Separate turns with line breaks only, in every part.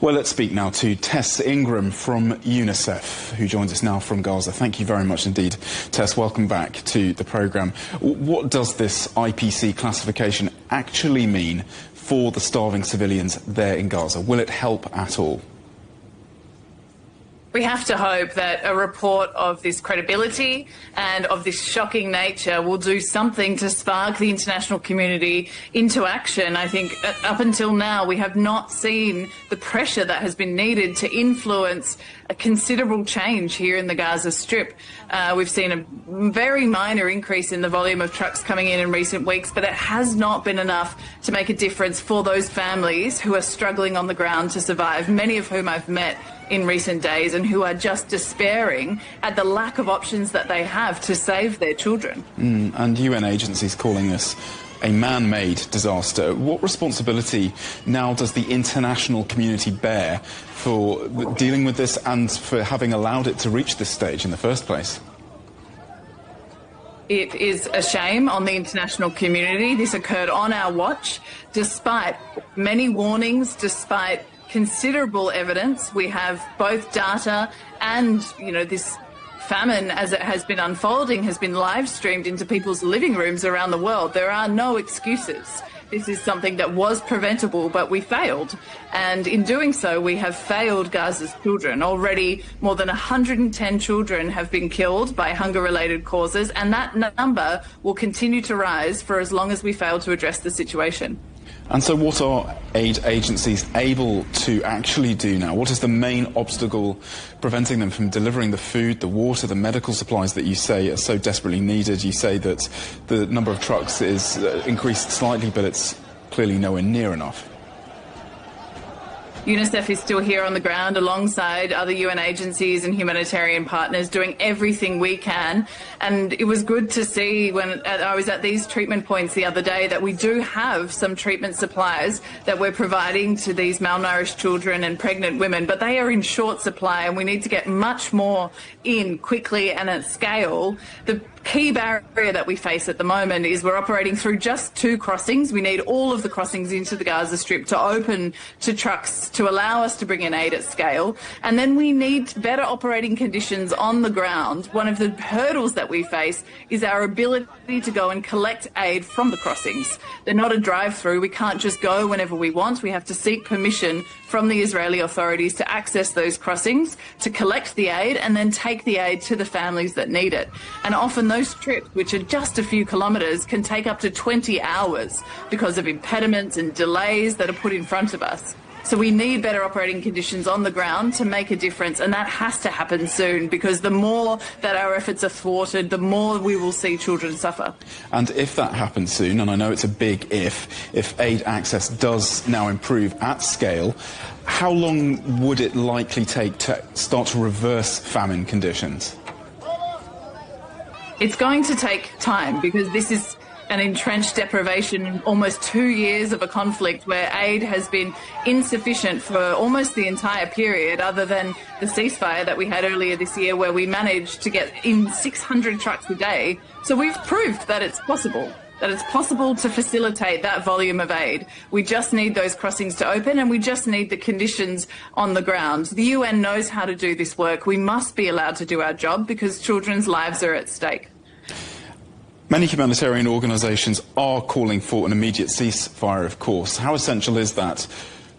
Well, let's speak now to Tess Ingram from UNICEF, who joins us now from Gaza. Thank you very much indeed, Tess. Welcome back to the programme. What does this IPC classification actually mean for the starving civilians there in Gaza? Will it help at all?
We have to hope that a report of this credibility and of this shocking nature will do something to spark the international community into action. I think up until now we have not seen the pressure that has been needed to influence a considerable change here in the Gaza Strip. We've seen a very minor increase in the volume of trucks coming in recent weeks, but it has not been enough to make a difference for those families who are struggling on the ground to survive, many of whom I've met in recent days and who are just despairing at the lack of options that they have to save their children.
And UN agencies calling this a man-made disaster. What responsibility now does the international community bear for dealing with this and for having allowed it to reach this stage in the first place?
It is a shame on the international community. This occurred on our watch, despite many warnings, despite considerable evidence. We have both data and, this famine, as it has been unfolding, has been live streamed into people's living rooms around the world. There are no excuses. This is something that was preventable, but we failed. And in doing so, we have failed Gaza's children. Already more than 110 children have been killed by hunger-related causes, and that number will continue to rise for as long as we fail to address the situation.
And so what are aid agencies able to actually do now? What is the main obstacle preventing them from delivering the food, the water, the medical supplies that you say are so desperately needed? You say that the number of trucks is increased slightly, but it's clearly nowhere near enough.
UNICEF is still here on the ground alongside other UN agencies and humanitarian partners, doing everything we can. And it was good to see when I was at these treatment points the other day that we do have some treatment supplies that we're providing to these malnourished children and pregnant women, but they are in short supply and we need to get much more in quickly and at scale. The key barrier that we face at the moment is we're operating through just 2 crossings. We need all of the crossings into the Gaza Strip to open to trucks to allow us to bring in aid at scale. And then we need better operating conditions on the ground. One of the hurdles that we face is our ability to go and collect aid from the crossings. They're not a drive-through. We can't just go whenever we want. We have to seek permission from the Israeli authorities to access those crossings, to collect the aid and then take the aid to the families that need it. And often those trips, which are just a few kilometres, can take up to 20 hours because of impediments and delays that are put in front of us. So we need better operating conditions on the ground to make a difference, and that has to happen soon, because the more that our efforts are thwarted, the more we will see children suffer.
And if that happens soon, and I know it's a big if aid access does now improve at scale, how long would it likely take to start to reverse famine conditions?
It's going to take time, because this is an entrenched deprivation in almost 2 years of a conflict where aid has been insufficient for almost the entire period, other than the ceasefire that we had earlier this year, where we managed to get in 600 trucks a day. So we've proved that it's possible to facilitate that volume of aid. We just need those crossings to open, and we just need the conditions on the ground. The UN knows how to do this work. We must be allowed to do our job, because children's lives are at stake.
Many humanitarian organisations are calling for an immediate ceasefire, of course. How essential is that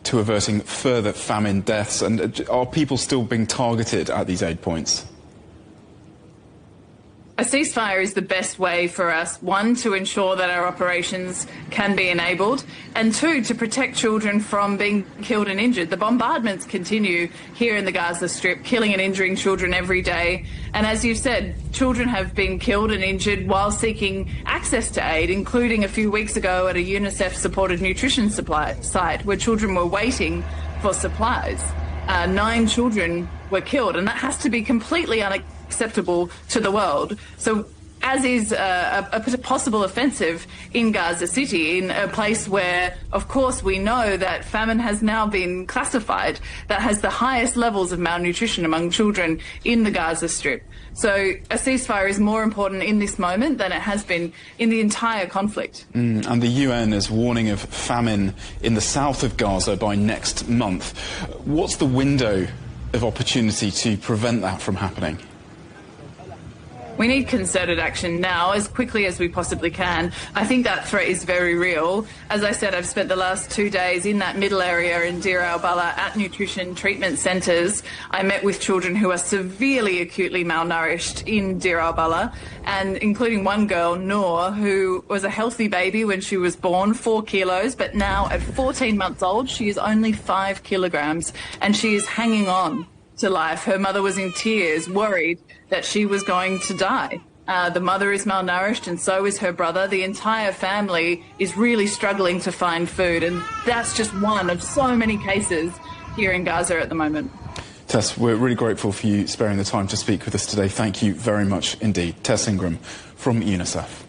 to averting further famine deaths, and are people still being targeted at these aid points?
A ceasefire is the best way for us, 1, to ensure that our operations can be enabled, and 2, to protect children from being killed and injured. The bombardments continue here in the Gaza Strip, killing and injuring children every day. And as you've said, children have been killed and injured while seeking access to aid, including a few weeks ago at a UNICEF-supported nutrition supply site where children were waiting for supplies. 9 children were killed, and that has to be completely unacceptable to the world. So as is a possible offensive in Gaza City, in a place where, of course, we know that famine has now been classified, that has the highest levels of malnutrition among children in the Gaza Strip. So a ceasefire is more important in this moment than it has been in the entire conflict.
And the UN is warning of famine in the south of Gaza by next month. What's the window of opportunity to prevent that from happening?
We need concerted action now, as quickly as we possibly can. I think that threat is very real. As I said, I've spent the last 2 days in that middle area in Deir al-Balah at nutrition treatment centres. I met with children who are severely acutely malnourished in Deir al-Balah, and including one girl, Noor, who was a healthy baby when she was born, 4 kilos, but now at 14 months old, she is only 5 kilograms, and she is hanging on to life. Her mother was in tears, worried that she was going to die. The mother is malnourished and so is her brother. The entire family is really struggling to find food, and that's just one of so many cases here in Gaza at the moment.
Tess, we're really grateful for you sparing the time to speak with us today. Thank you very much indeed. Tess Ingram from UNICEF.